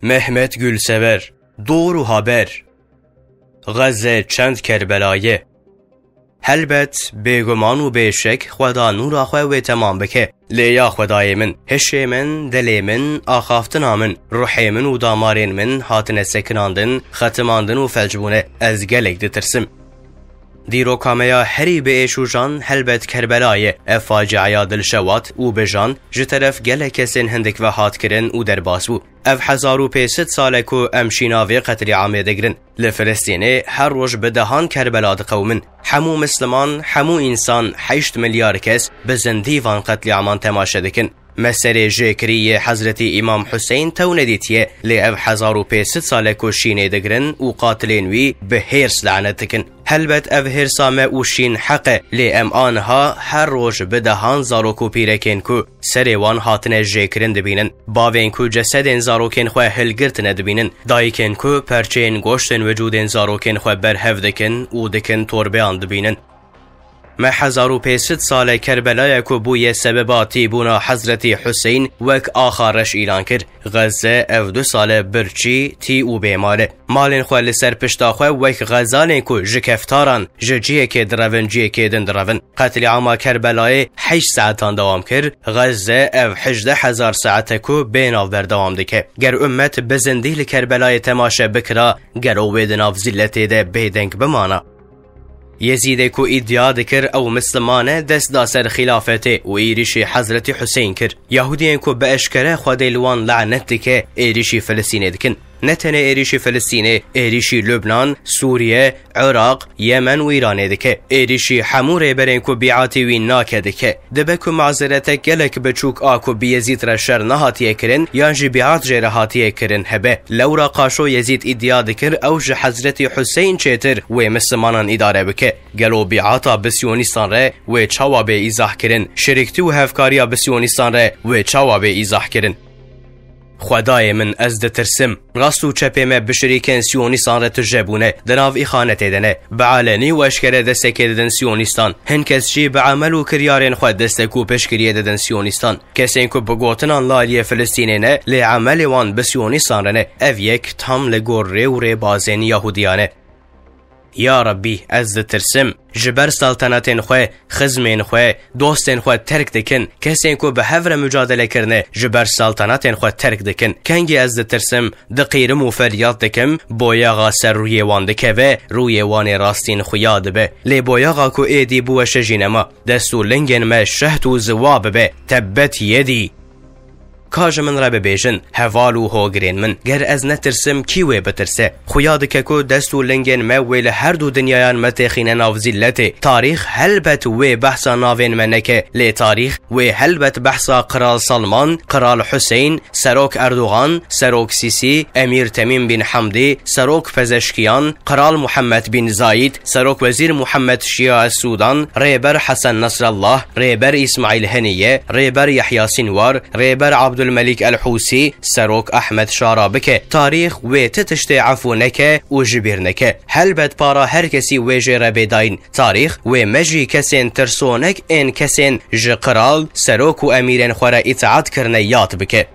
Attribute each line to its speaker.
Speaker 1: Mehmet Gülsever, doğru haber. Gazze çend Kerbela'yı. Helbet بێگومان و بێشک خدا نورا خو و تمام بکه لیا خدای من هشی من دلی من آخافتنا من روحی من و دامارین من هاتن سکناندن ختماندن و فلجبونه از گلک دترسم دیرو کامیا هری به ایشوجان هلبت کربلای افاجعیا دلشوات و بجان جطرف گلک سن هندک و هات کرن و در باسبو اف 1500 ساله کو امشیناوی قتل عامه دگرن لفلسطینه هر روز به دهان کربلا قومن حمو مسلمان حمو انسان 8 میلیارد کس به زندیوان قتل عامان تماشا دکن مسئله جکری حضرت امام حسین تو ندیتیه لی اف 1500 ساله کو شینه دگرن و قاتلین وی به هرس لعنت دکن هلبت اف هرسامه و شین حق لی ام آنها هر روز به دهان زاروکو پیرکن کو سریوان هاتن جکرن دبینن باوین کو جسدن زاروکن خو هلگرتن دبینن دایکن کو پرچین گوشتن وجودن زاروکن خو برهف دکن و دکن توربیان دبینن ما 1500 سال کربلای کو بوی سبباتی بونا حضرت حسین وک آخرش اعلان کرد غزه اف 2 سال برچی تی و بیماره مالن خو لسر پشتا خو وک غزالن کو جکفتاران ججیه که درونجیه که دن درون قتل عام کربلای 8 ساعتان دوام کرد غزه اف 18000 ساعت کو بیناو بر دوام دکه گر امت بزندیل کربلای تماشا بکرا گر او بدناف زلت ده بیدنگ بمانا یزید کو ادعا دکر او مسلمانه دست دا سر خلافته و ایریشی حضرت حسین کر یهودیان کو به اشکره خود لوان لعنت دکه ایریشی فلسطین دکن نتنه ایریشی فلسطین ایریشی لبنان سوریه عراق یمن و ایران دکه ایریشی حمور برین کو بیعاتی وی ناکه دکه دبه کو معذرت گلک بچوک آکو بیزید را شر نهاتیه کرن یا جی بیعات جره هاتیه کرن هبه لورا قاشو یزید ادعا دکر او جه حضرت حسین چیتر و مسلمانان اداره بکه گلو بیعاتا بسیونیستان ره و چاوا به ایزاح کرن شرکتی و هفکاریا بسیونیستان ره و چاوا به ایزاح کرن خدای من از دترسم راستو چپه ما بشریکن سیونیستان را تجربونه دناو اخانت دنه بعالنی و اشکره دسته ددن سیونیستان هن کس چی بعمل و کریارین خود دسته کو پشکریه ددن سیونیستان کسین کو بگوتنان لالی فلسطینه نه لی عمل وان بسیونیستان رنه او یک تام لگور ریو ری بازین یهودیانه یا ربی از ترسم جبر سلطنتین خواه خزمین خواه دوستین خواه ترک دکن کسین کو به هفر مجادله کرنه جبر سلطنتین خواه ترک دکن کنگی از ترسم دقیرم و فریاد دکم بویاغا سر روی وان دکه و روی وان راستین خویاد به لی بویاغا کو ایدی بو شجینما دستو لنگن ما شهد و زواب به تبت یدی کاج من را ببیجن هوالو هوگرین من گر از نترسم کیوه بترسه خویاد که کو دستو لنگن ما ویل هر دو دنیایان متخین ناو زلت تاریخ هلبت و بحثا ناوین منکه لی تاریخ و هلبت بحثا قرال سلمان قرال حسین سروک اردوغان سروک سیسی امیر تمیم بن حمدی سروک پزشکیان قرال محمد بن زاید سروک وزیر محمد شیعه السودان ریبر حسن نصر الله ریبر اسماعیل هنیه ریبر یحیی سینوار ریبر عبد الملك الحوثي سروك أحمد شارابك تاريخ وتتشتي عفونك وجبيرنك هلبت بارا هركسي وجير بداين تاريخ ومجي كسين ترسونك إن كسين جقرال سروك وأميرين خورا إتعاد كرنيات بك